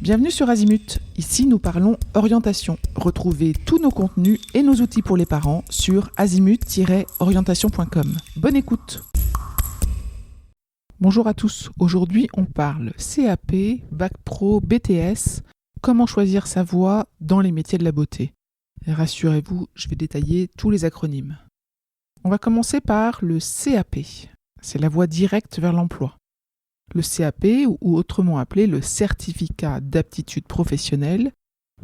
Bienvenue sur Azimut. Ici, nous parlons orientation. Retrouvez tous nos contenus et nos outils pour les parents sur azimut-orientation.com. Bonne écoute. Bonjour à tous. Aujourd'hui, on parle CAP, Bac Pro, BTS, comment choisir sa voie dans les métiers de la beauté. Et rassurez-vous, je vais détailler tous les acronymes. On va commencer par le CAP. C'est la voie directe vers l'emploi. Le CAP, ou autrement appelé le certificat d'aptitude professionnelle,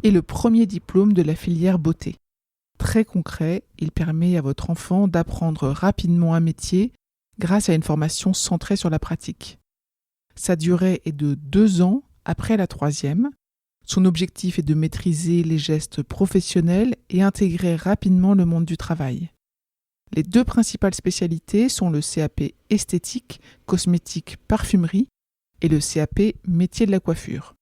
est le premier diplôme de la filière beauté. Très concret, il permet à votre enfant d'apprendre rapidement un métier grâce à une formation centrée sur la pratique. Sa durée est de 2 ans après la 3e. Son objectif est de maîtriser les gestes professionnels et intégrer rapidement le monde du travail. Les 2 principales spécialités sont le CAP esthétique, cosmétique, parfumerie et le CAP métier de la coiffure.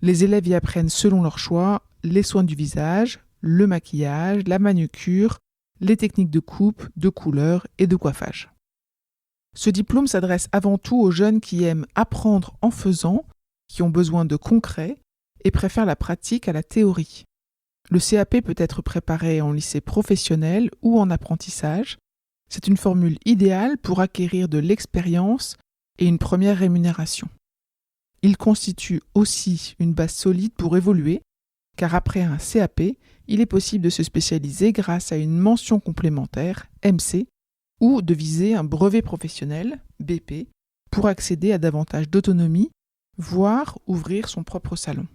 Les élèves y apprennent selon leur choix les soins du visage, le maquillage, la manucure, les techniques de coupe, de couleur et de coiffage. Ce diplôme s'adresse avant tout aux jeunes qui aiment apprendre en faisant, qui ont besoin de concret et préfèrent la pratique à la théorie. Le CAP peut être préparé en lycée professionnel ou en apprentissage. C'est une formule idéale pour acquérir de l'expérience et une première rémunération. Il constitue aussi une base solide pour évoluer, car après un CAP, il est possible de se spécialiser grâce à une mention complémentaire, MC, ou de viser un brevet professionnel, BP, pour accéder à davantage d'autonomie, voire ouvrir son propre salon.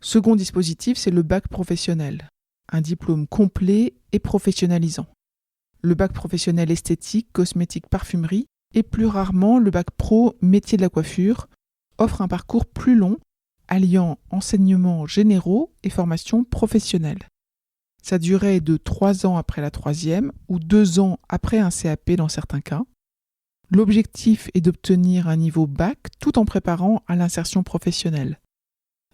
Second dispositif, c'est le bac professionnel, un diplôme complet et professionnalisant. Le bac professionnel esthétique, cosmétique, parfumerie et plus rarement le bac pro métier de la coiffure offre un parcours plus long, alliant enseignements généraux et formation professionnelle. Sa durée est de 3 ans après la 3e ou 2 ans après un CAP dans certains cas. L'objectif est d'obtenir un niveau bac tout en préparant à l'insertion professionnelle.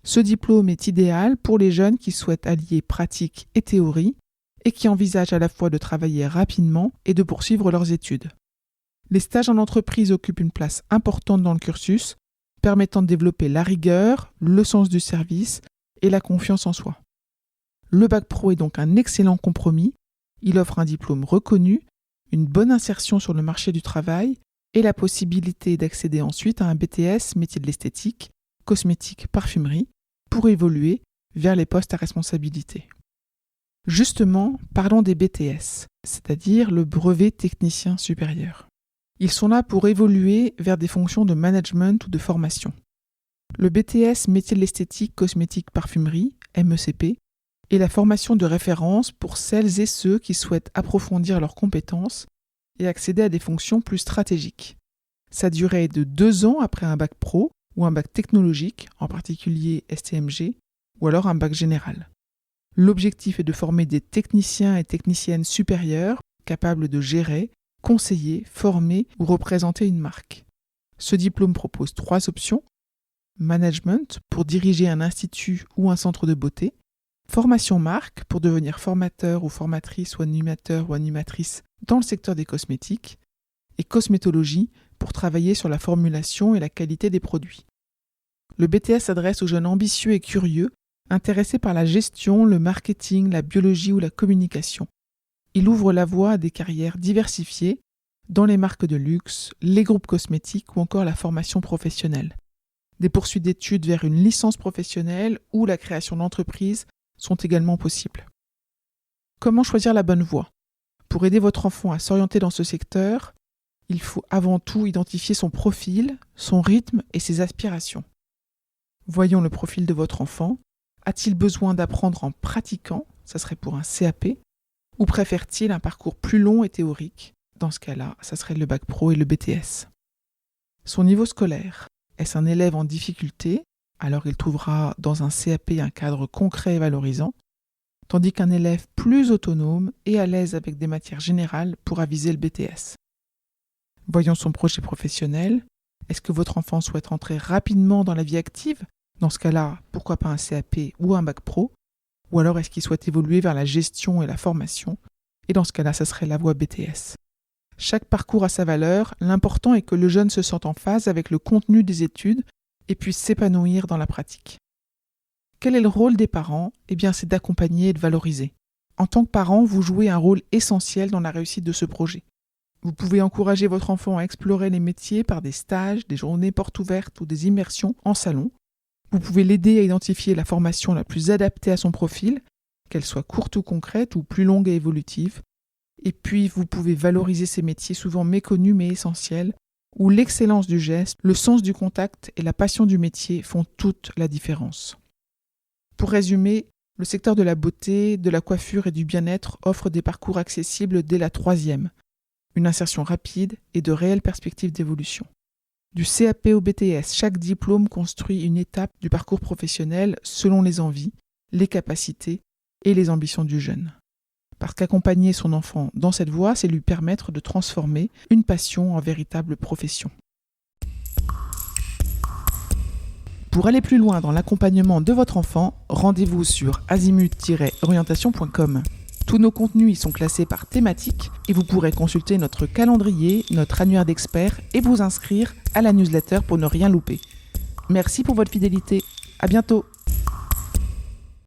Ce diplôme est idéal pour les jeunes qui souhaitent allier pratique et théorie et qui envisagent à la fois de travailler rapidement et de poursuivre leurs études. Les stages en entreprise occupent une place importante dans le cursus, permettant de développer la rigueur, le sens du service et la confiance en soi. Le bac pro est donc un excellent compromis. Il offre un diplôme reconnu, une bonne insertion sur le marché du travail et la possibilité d'accéder ensuite à un BTS métier de l'esthétique, cosmétique, parfumerie, pour évoluer vers les postes à responsabilité. Justement, parlons des BTS, c'est-à-dire le brevet technicien supérieur. Ils sont là pour évoluer vers des fonctions de management ou de formation. Le BTS métier de l'esthétique, cosmétique, parfumerie, MECP, est la formation de référence pour celles et ceux qui souhaitent approfondir leurs compétences et accéder à des fonctions plus stratégiques. Sa durée est de 2 ans après un bac pro ou un bac technologique, en particulier STMG, ou alors un bac général. L'objectif est de former des techniciens et techniciennes supérieurs capables de gérer, conseiller, former ou représenter une marque. Ce diplôme propose 3 options. Management pour diriger un institut ou un centre de beauté. Formation marque pour devenir formateur ou formatrice ou animateur ou animatrice dans le secteur des cosmétiques. Et cosmétologie pour travailler sur la formulation et la qualité des produits. Le BTS s'adresse aux jeunes ambitieux et curieux, intéressés par la gestion, le marketing, la biologie ou la communication. Il ouvre la voie à des carrières diversifiées dans les marques de luxe, les groupes cosmétiques ou encore la formation professionnelle. Des poursuites d'études vers une licence professionnelle ou la création d'entreprises sont également possibles. Comment choisir la bonne voie ? Pour aider votre enfant à s'orienter dans ce secteur, il faut avant tout identifier son profil, son rythme et ses aspirations. Voyons le profil de votre enfant. A-t-il besoin d'apprendre en pratiquant ? Ça serait pour un CAP. Ou préfère-t-il un parcours plus long et théorique ? Dans ce cas-là, ça serait le bac pro et le BTS. Son niveau scolaire. Est-ce un élève en difficulté ? Alors il trouvera dans un CAP un cadre concret et valorisant, tandis qu'un élève plus autonome et à l'aise avec des matières générales pourra viser le BTS. Voyons son projet professionnel. Est-ce que votre enfant souhaite entrer rapidement dans la vie active ? Dans ce cas-là, pourquoi pas un CAP ou un bac pro ? Ou alors est-ce qu'il souhaite évoluer vers la gestion et la formation ? Et dans ce cas-là, ça serait la voie BTS. Chaque parcours a sa valeur. L'important est que le jeune se sente en phase avec le contenu des études et puisse s'épanouir dans la pratique. Quel est le rôle des parents ? C'est d'accompagner et de valoriser. En tant que parent, vous jouez un rôle essentiel dans la réussite de ce projet. Vous pouvez encourager votre enfant à explorer les métiers par des stages, des journées portes ouvertes ou des immersions en salon. Vous pouvez l'aider à identifier la formation la plus adaptée à son profil, qu'elle soit courte ou concrète ou plus longue et évolutive. Et puis, vous pouvez valoriser ces métiers souvent méconnus mais essentiels, où l'excellence du geste, le sens du contact et la passion du métier font toute la différence. Pour résumer, le secteur de la beauté, de la coiffure et du bien-être offre des parcours accessibles dès la 3e, une insertion rapide et de réelles perspectives d'évolution. Du CAP au BTS, chaque diplôme construit une étape du parcours professionnel selon les envies, les capacités et les ambitions du jeune. Parce qu'accompagner son enfant dans cette voie, c'est lui permettre de transformer une passion en véritable profession. Pour aller plus loin dans l'accompagnement de votre enfant, rendez-vous sur azimut-orientation.com. Tous nos contenus y sont classés par thématique et vous pourrez consulter notre calendrier, notre annuaire d'experts et vous inscrire à la newsletter pour ne rien louper. Merci pour votre fidélité. À bientôt.